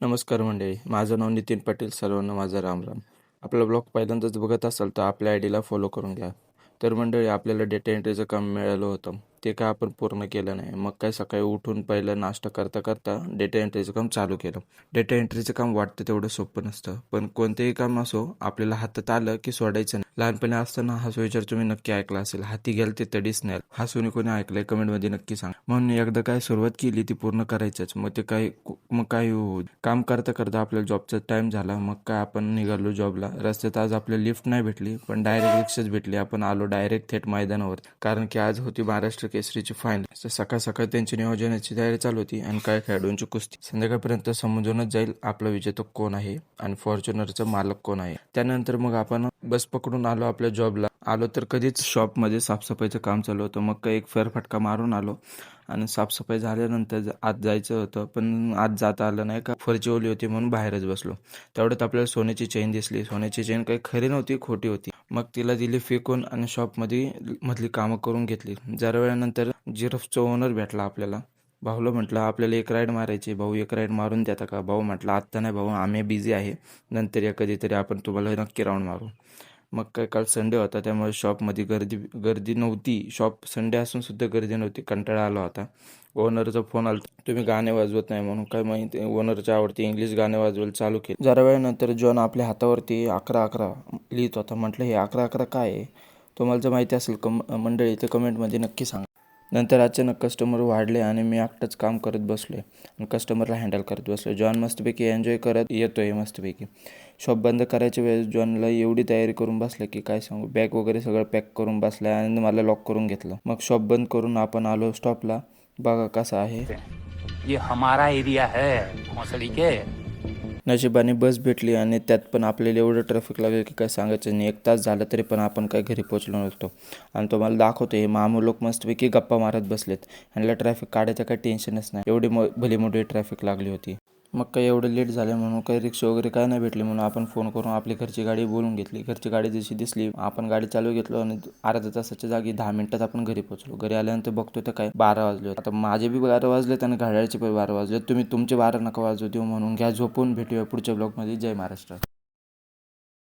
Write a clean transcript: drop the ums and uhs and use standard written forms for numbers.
नमस्कार मंडळी, माझं नाव नितीन पाटील. सर्वांना माझा राम. आपला ब्लॉग पहिल्यांदाच बघत असाल तर आपल्या आय डीला फॉलो करून घ्या. तर मंडळी, आपल्याला डेटा एंट्रीचं काम मिळालं होतं, ते काय आपण पूर्ण केलं नाही. मग काय सकाळी उठून पहिलं नाश्ता करता करता डेटा एंट्रीचं काम चालू केलं. डेटा एंट्रीचं काम वाटतं तेवढं सोपं नसतं, पण कोणतेही काम असो आपल्याला हातात आलं की सोडायचं नाही. लहानपणी असताना हा विचार तुम्ही नक्की ऐकला असेल, हाती गेल ते तडीच नाही. हा सुनी कोणी ऐकलंय कमेंटमध्ये नक्की सांग. म्हणून एकदा काय सुरुवात केली ती पूर्ण करायचंच. मग काय हो, काम करता करता आपल्याला जॉबचा टाइम झाला. मग काय आपण निघालो जॉबला. रस्त्यात आज आपल्याला लिफ्ट नाही भेटली, पण डायरेक्ट रिक्षाच भेटली. आपण आलो डायरेक्ट थेट मैदानावर, कारण की आज होती महाराष्ट्र केसरीची फायनल. सकाळ सकाळ त्यांची नियोजनाची तयारी चालू होती आणि काय खेळाडूंची कुस्ती. संध्याकाळपर्यंत समजूनच जाईल आपला विजेता कोण आहे आणि फॉर्च्युनरचा मालक कोण आहे. त्यानंतर मग आपण बस पकडून आलो आपल्या जॉबला. आलो तर कधीच शॉपमध्ये साफसफाईचं काम चालू होतं. मग काही एक फेरफटका मारून आलो आणि साफसफाई झाल्यानंतर आत जायचं होतं, पण आत जाता आलं नाही. का फरची ओली होती म्हणून बाहेरच बसलो. तेवढ्यात आपल्याला सोन्याची चेन दिसली. सोन्याची चेन काही खरी नव्हती, खोटी होती. मग तिला दिली फेकून आणि शॉपमध्ये मधली कामं करून घेतली. जरा वेळानंतर जिरफचा ओनर भेटला आपल्याला. भाऊला म्हटलं आपल्याला एक राईड मारायची. भाऊ एक राईड मारून देता का? भाऊ म्हटलं आत्ता नाही भाऊ, आम्ही बिझी आहे, नंतर या कधीतरी आपण तुम्हाला नक्की राऊंड मारू. मग काय काल संडे होता त्यामुळे शॉपमध्ये गर्दी गर्दी नव्हती. शॉप संडे असून सुद्धा गर्दी नव्हती. कंटाळा आला होता. ओनरचा फोन आला, तुम्ही गाणे वाजवत नाही म्हणून. काय माहिती, ओनरच्या आवडती इंग्लिश गाणे वाजवायला चालू केले. जरा वेळानंतर जॉन आपल्या हातावरती 11-11 लिहित होता. म्हटलं हे 11-11 काय आहे? तुम्हाला जर माहिती असेल मंडळी ते कमेंटमध्ये नक्की सांगा. नंतर अचानक कस्टमर वाढले आणि मी एकटाच काम करत बसलोय आणि कस्टमरला हँडल करत बसलो. जॉन मस्तपैकी एन्जॉय करत येतोय मस्तपैकी. शॉप बंद करायच्या वेळेस जॉनला एवढी तयारी करून बसलं की काय सांगू. बॅग वगैरे सगळं पॅक करून बसलाय आणि मला लॉक करून घेतलं. मग शॉप बंद करून आपण आलो स्टॉपला. बघा कसं आहे. ये हमारा एरिया है मौसड़ी के. नशिबाने बस भेटली आणि त्यात पण आपल्याला एवढं ट्रॅफिक लागलं की काय सांगायचं नाही. 1 तास झालं तरी पण आपण काय घरी पोहोचलो नव्हतो. आणि तुम्हाला दाखवतो, हे मामू लोक मस्तपैकी गप्पा मारत बसलेत. ह्यांना ट्रॅफिक काढायचं काही टेन्शनच नाही. एवढी भली मोठी ट्रॅफिक लागली होती. मग काही एवढं लेट झालं म्हणून काही रिक्षा वगैरे काय नाही भेटली, म्हणून आपण फोन करून आपली घरची गाडी बोलून घेतली. घरची गाडी जशी दिसली आपण गाडी चालू घेतलो आणि अर्ध्या तासाच्या जागी 10 मिनिटात आपण घरी पोहोचलो. घरी आल्यानंतर बघतो तर काय 12 वाजले होते. आता माझे बी 12 वाजलेत आणि घड्याळचे पण 12 वाजले. तुम्ही तुमचे 12 नका वाजू देऊ. म्हणून घ्या झोपून. भेटूया पुढच्या ब्लॉगमध्ये. जय महाराष्ट्र.